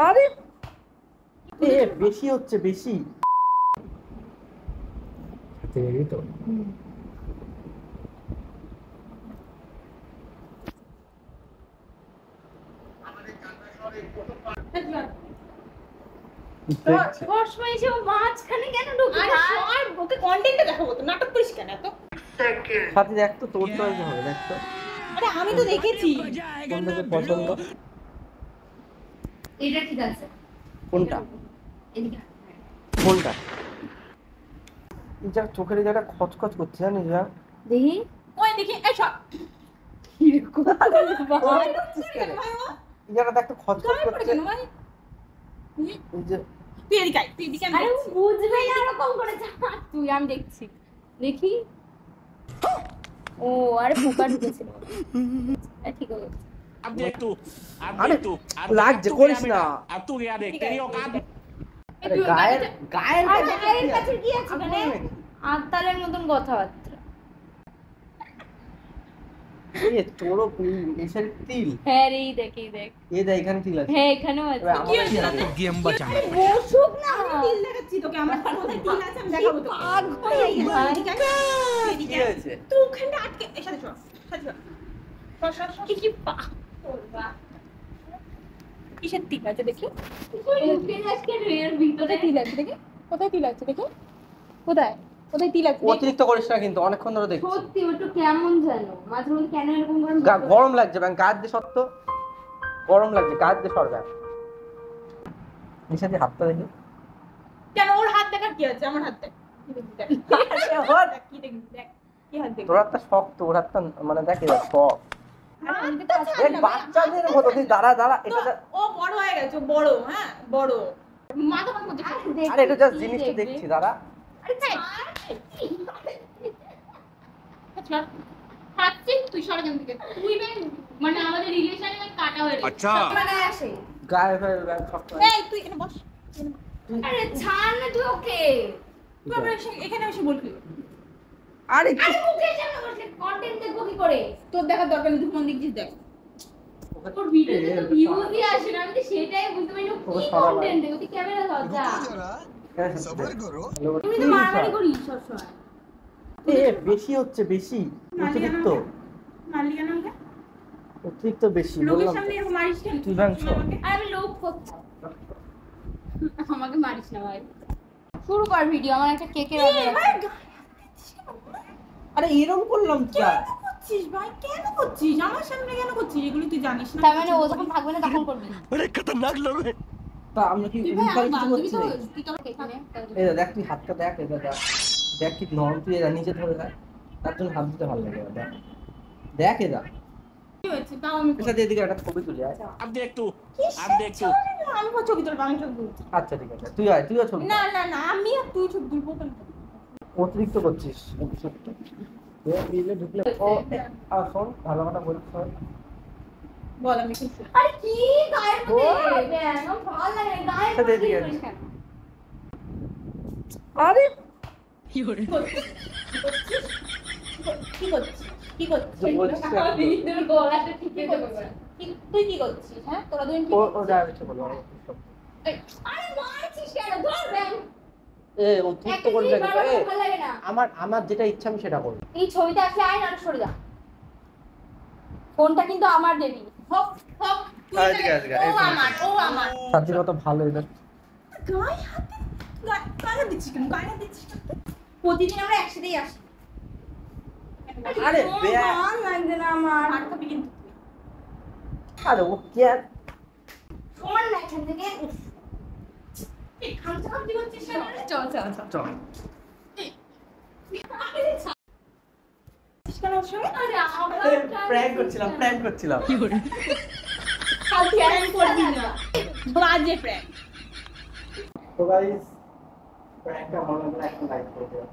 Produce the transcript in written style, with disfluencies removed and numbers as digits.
আরে এ বেশি হচ্ছে বেশি। এই তো সাথে দেখ তো তোর চয়েস হবে, দেখ তো। আরে আমি তো দেখেছি কোনটাকে পছন্দ, এটা ঠিক আছে। কোনটা এদিকে কোনটা? এই যা চোখের জায়গাটা খচখচ করছে জানিস যা। দেখি ওই দেখি এই সব এই জায়গাটা একটা খচখচ করছে। কেন ভাই এই যে তুই এদিকে আয়, তুই এদিকে আমি আরে দেখছি। বুঝবে না এরকম করে তুই, আমি দেখছি। দেখি ও আরে পোকা ঢুকেছিল। ঠিক আছে अब देख तू, अब अरे, देख तू, अब लाग अब जे तू करिस गया ना। बेटा, अब तू गया देख तेरी औकात है। আরে গায়ের গায়ের আরে কাছে গায়ের কি কাছে আছে? কি আছে মানে আত্তালের মতন কথাবার্তা। এ তোরও এসের তিল। হ্যাঁ রে দেখি দেখ। এই দেখ এখানে তিল আছে। হ্যাঁ এখানেও আছে। এবার আমাদের কি হবে? गेम बचाना বসুক না। আমি তিল দেখাচ্ছি তোকে, আমার কোথায় তিল আছে আমি দেখাবো তোকে। পাগল এই ভাই। এদিকে আয়, কি এদিকে আয়। হয়েছে? তুই ওখানটা আটকে এই সাথে সর, সাথে সর। সর, সর, সর। কি পা করবা। কিসের তিল আছে দেখি? তুই ঢুকে যাস কেন এর ভিতরে? কোথায় তিল আছে দেখি? কোথায় তিল আছে দেখি? কোথায়? কোথায় তিল আছে দেখি? অতিরিক্ত করিস না কিন্তু, অনেকক্ষণ ধরে দেখছি। সত্যি ওটা কেমন জানো মাঝে মধ্যে কেন এরকম করে গরম লাগছে ব্যাং, গাছ দিয়ে সত্য গরম লাগছে, গাছ দিয়ে সরবে। নিশাদি হাতটা দেখি। কেন ওর হাত দেখার কি আছে? আমার হাত দেখ। কি দেখবি দেখ। দেখ, কি দেখবি দেখ। কি হাত দেখবি? তোর হাতটা শক্ত, ওর হাতটা মানে দেখে যাক শক্ত। হাতটা ছাড় এই না, বাচ্চাদের মতো তুই দাঁড়া দাঁড়া, এটা তো ও বড় হয়ে গেছে, ও বড়, হ্যাঁ বড়। মাথা কান করতে আরে এটা জাস্ট জিনিসটা দেখছি দাঁড়া। আরে ছাড়। ছাড়। হাঁটছি তুই সর এখান থেকে। তুই মানে আমাদের রিলেশনে কাটা হয়ে গেছে। अच्छा মানে আসে গায়ে ফায়ে গায়ে শক্ত। এই তুই এখানে বস। আরে ছাড় না তুই ওকে। তুই আমরা এখানে এসে বলবি। আরে আরে মুখের সামনে বসে কন্টেন্ট দেখবো কি করে? তোর দেখার দরকার নেই, তুই কোন দিক দিয়ে দেখ। তোর ভিডিওতে তো ভিউজই আসে না, আমি তো সেটাই বুঝতে পারি না ওকে কি সরা ভাই। কন্টেন্ট দেখো। তুই ক্যামেরা ধর যা। সবার করো। তুমি তো মারামারি করিস সবসময়। এ বেশি হচ্ছে বেশি, অতিরিক্ত মারলি কেন আমাকে? অতিরিক্ত বেশি লোকের বললাম সামনে তো। এরকম মারিস কেন? তুই ভাঙছ। আমাকে? আর আমি লোক করছি। আমাকে মারিস না ভাই। শুরু কর ভিডিও, আমার একটা কেকের অর্ডার আছে। ভাই, গায়ে হাত দিচ্ছিস কেন? আরে এরকম করলাম কি আর? কেন করছিস ভাই? কেন করছিস? আমার সামনে কেন করছিস? এগুলো তুই জানিস না। তার মানে ও যখন থাকবে না তখন করবি। बड़े खतरनाक लोग हैं। তা আমরা কি তুই ভাই উল্টার আমার কিছু বান্ধবী করছি তো, নাকি? তুই তো এখানে এই দেখ তুই হাতটা দেখ, এটা দেখ দেখ কি নরম, তুই এটা নিচে ধরে দেখ, তার জন্য হাত দিতে ভালো লাগে। দেখ দেখ এটা কি হয়েছে? তাও আমি এটা দিয়ে এদিকে একটা ছবি তুলি আয়। अब देख तू, अब देख तू। আমি কোনো ছবি তুলবো, আমি ছবি তুলছি। আচ্ছা ঠিক আছে, তুই আয়, তুইও ছবি তুল। না না না, আমি আর তুই ছবি তুলবো কেন? অতিরিক্ত করছিস অতিরিক্ত। এ বিলে ঢুকলে ও আর শোন, ভালো কথা বলিস শোন। বল আমি কিছু। আরে কি গায়ের মধ্যে ব্যাং ভালো লাগে গায়ের সাথে মধ্যে এদিকে করিস কেন? আরে কি করছিস? কি করছিস? কি করছিস? তুই বলছিস না। তোর গলাটা ঠিকই দেবো। তুই কি করছিস? হ্যাঁ, তোরা দুজন কি ও করছিস? ও ডাইরেক্ট বলো। আরে মারছিস কেন? ধর ব্যাং। এ অতিরিক্ত একটা করবি জিনিস না বারবার কিন্তু। ভালো লাগে না। আমার আমার যেটা ইচ্ছা আমি সেটা করব। এই ছবিতে আসলে আয় না সরে যা। ফোনটা কিন্তু আমার দেবি। হোক হোক, তুই আজকে, আজকে, এই ও ফোন। আমার, ও আমার। সাথী কত ভালো এটা। গায়ে হাতে গায়ে হাত দিচ্ছিস কেন? গায়ে হাত দিচ্ছিস কেন? প্রতিদিন আমরা একসাথেই আসি। আরে ও, বেয়া। ভালো লাগছে না আমার। আর কবি কিন্তু আরে ও কি আর শোন না এখান থেকে। এই খামচা খামচি করছিস কেন রে? চল চল চল। চল। কেন ওর সঙ্গে? আরে আমার প্র্যাঙ্ক করছিলাম, প্র্যাঙ্ক করছিলাম। ফালতু প্র্যাঙ্ক করবি না। বাজে প্র্যাঙ্ক। তো গাইস প্র্যাঙ্কটা ভালো লাগলে একটা লাইক করে দিও।